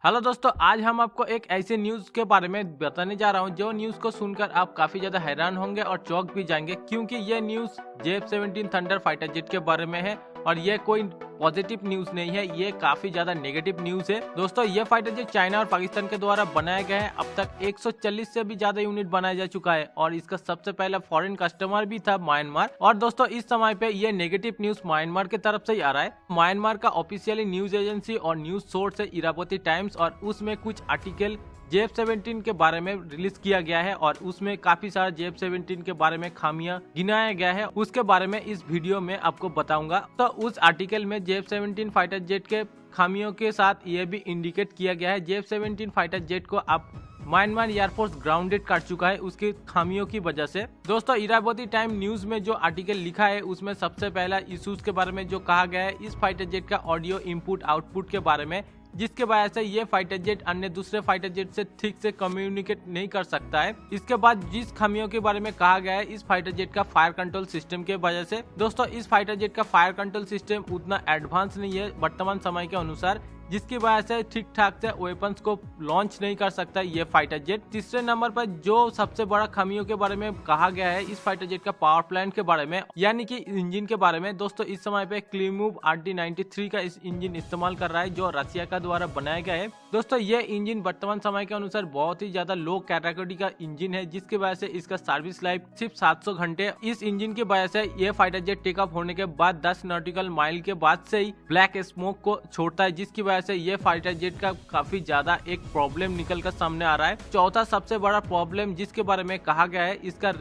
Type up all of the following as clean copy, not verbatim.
Hello दोस्तों, आज हम आपको एक ऐसे न्यूज के बारे में बताने जा रहा हूं जो न्यूज को सुनकर आप काफी ज्यादा हैरान होंगे और चौंक भी जाएंगे, क्योंकि ये news JF-17 thunder fighter jet के बारे में है और ये कोई पॉजिटिव न्यूज नहीं है, ये काफी ज्यादा नेगेटिव न्यूज है। दोस्तों, ये फाइटर जेट चाइना और पाकिस्तान के द्वारा बनाया गया है। अब तक 140 से भी ज्यादा यूनिट बनाया जा चुका है और इसका सबसे पहला फॉरेन कस्टमर भी था म्यांमार। और दोस्तों, इस समय पे ये नेगेटिव न्यूज म्यांमार की तरफ से ही आ रहा है। म्यांमार का ऑफिशियली न्यूज एजेंसी और न्यूज सोर्स है इरावती टाइम्स और उसमें कुछ आर्टिकल JF-17 के बारे में रिलीज किया गया है और उसमें काफी सारा JF-17 के बारे में खामियां गिनाया गया है। उसके बारे में इस वीडियो में आपको बताऊंगा। तो उस आर्टिकल में JF-17 फाइटर जेट के खामियों के साथ ये भी इंडिकेट किया गया है। JF-17 फाइटर जेट को अब म्यांमार एयरफोर्स ग्राउंडेड कर चुका है उसकी खामियों की वजह से। दोस्तों, इरावती टाइम न्यूज में जो आर्टिकल लिखा है उसमें सबसे पहला इश्यूज के बारे में जो कहा गया है इस फाइटर जेट का ऑडियो इनपुट आउटपुट के बारे में, जिसके वजह से ये फाइटर जेट अन्य दूसरे फाइटर जेट से ठीक से कम्युनिकेट नहीं कर सकता है। इसके बाद जिस खामियों के बारे में कहा गया है इस फाइटर जेट का फायर कंट्रोल सिस्टम के वजह से। दोस्तों, इस फाइटर जेट का फायर कंट्रोल सिस्टम उतना एडवांस नहीं है वर्तमान समय के अनुसार, जिसकी वजह से ठीक ठाक से वेपन्स को लॉन्च नहीं कर सकता ये फाइटर जेट। तीसरे नंबर पर जो सबसे बड़ा खामियों के बारे में कहा गया है इस फाइटर जेट का पावर प्लांट के बारे में, यानी कि इंजन के बारे में। दोस्तों, इस समय पे क्लीमूव RD-93 का इस इंजन इस्तेमाल कर रहा है जो रसिया का द्वारा बनाया गया है। दोस्तों, ये इंजन वर्तमान समय के अनुसार बहुत ही ज्यादा लो कैटेगरी का इंजन है, जिसकी वजह से इसका सर्विस लाइफ सिर्फ 700 घंटे। इस इंजन की वजह से ये फाइटर जेट टेक ऑफ होने के बाद 10 नॉटिकल माइल के बाद से ही ब्लैक स्मोक को छोड़ता है, जिसकी वजह से ये फाइटर जेट का काफी ज्यादा एक प्रॉब्लम निकल कर सामने आ रहा है। चौथा सबसे बड़ा प्रॉब्लम जिसके बारे में कहा गया है इसका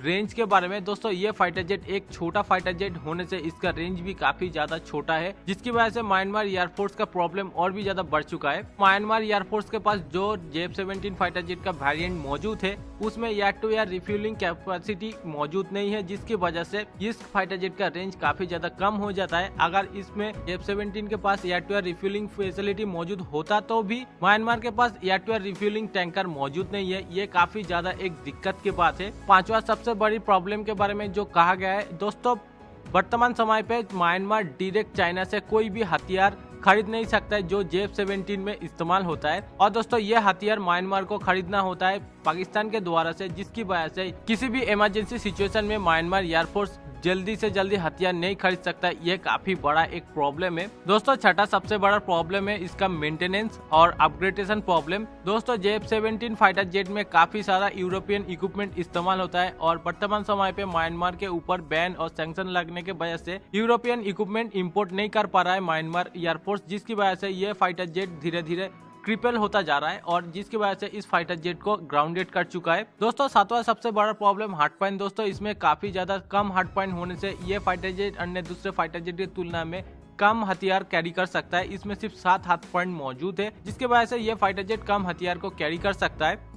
रेंज के बारे में। दोस्तों, ये फाइटर जेट एक छोटा फाइटर जेट होने से इसका रेंज भी काफी ज्यादा छोटा है, जिसकी वजह से म्यांमार एयरफोर्स का प्रॉब्लम और भी ज्यादा बढ़ चुका है। म्यांमार एयरफोर्स के पास जो JF-17 फाइटर जेट का वेरिएंट मौजूद है उसमें air to air refuelling capacity मौजूद नहीं है, जिसकी वजह से इस फाइटर जेट का रेंज काफी ज्यादा कम हो जाता है। अगर इसमें JF-17 के पास air to air refuelling facility मौजूद होता तो भी म्यांमार के पास air to air refuelling tanker मौजूद नहीं है, ये काफी ज्यादा एक दिक्कत की बात है। पांचवा सबसे बड़ी प्रॉब्लम के बारे में जो कहा गया है, दोस्तों वर्तमान समय पे म्यांमार डायरेक्ट चाइना से कोई भी हथियार खरीद नहीं सकता है जो JF-17 में इस्तेमाल होता है। और दोस्तों, ये हथियार म्यांमार को खरीदना होता है पाकिस्तान के द्वारा से, जिसकी वजह से किसी भी इमरजेंसी सिचुएशन में म्यांमार एयरफोर्स जल्दी से जल्दी हथियार नहीं खरीद सकता। ये काफी बड़ा एक प्रॉब्लम है। दोस्तों, छठा सबसे बड़ा प्रॉब्लम है इसका मेंटेनेंस और अपग्रेडेशन प्रॉब्लम। दोस्तों, JF-17 फाइटर जेट में काफी सारा यूरोपियन इक्विपमेंट इस्तेमाल होता है और वर्तमान समय पे म्यांमार के ऊपर बैन और सैंक्शन लगने के वजह से यूरोपियन इक्विपमेंट इंपोर्ट नहीं कर पा रहा है म्यांमार एयरफोर्स, जिसकी वजह से ये फाइटर जेट धीरे धीरे क्रिपल होता जा रहा है और जिसकी वजह से इस फाइटर जेट को ग्राउंडेड कर चुका है। दोस्तों, सातवां सबसे बड़ा प्रॉब्लम हार्ड पॉइंट। दोस्तों, इसमें काफी ज्यादा कम हार्ड पॉइंट होने से ये फाइटर जेट अन्य दूसरे फाइटर जेट की तुलना में कम हथियार कैरी कर सकता है। इसमें सिर्फ 7 हार्ड पॉइंट मौजूद है, जिसकी वजह से ये फाइटर जेट कम हथियार को कैरी कर सकता है।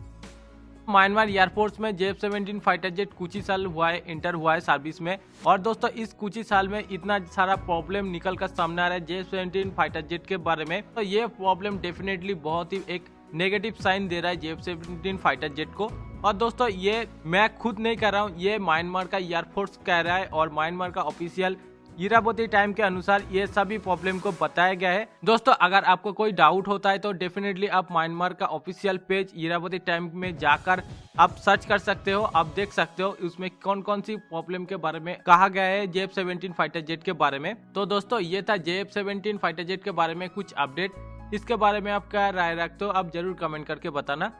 म्यांमार एयरफोर्स में JF-17 फाइटर जेट कुछ ही साल हुआ है इंटर हुआ है सर्विस में, और दोस्तों इस कुछ ही साल में इतना सारा प्रॉब्लम निकल कर सामने आ रहा है JF-17 फाइटर जेट के बारे में। तो ये प्रॉब्लम डेफिनेटली बहुत ही एक नेगेटिव साइन दे रहा है JF-17 फाइटर जेट को। और दोस्तों, ये मैं खुद नहीं कर रहा हूँ, ये म्यांमार का एयरफोर्स कह रहा है और म्यांमार का ऑफिशियल इरावती टाइम के अनुसार ये सभी प्रॉब्लम को बताया गया है। दोस्तों, अगर आपको कोई डाउट होता है तो डेफिनेटली आप म्यांमार का ऑफिशियल पेज इरावती टाइम में जाकर आप सर्च कर सकते हो, आप देख सकते हो उसमें कौन कौन सी प्रॉब्लम के बारे में कहा गया है JF-17 फाइटर जेट के बारे में। तो दोस्तों, ये था JF-17 फाइटर जेट के बारे में कुछ अपडेट। इसके बारे में आप क्या राय रखते हो आप जरूर कमेंट करके बताना।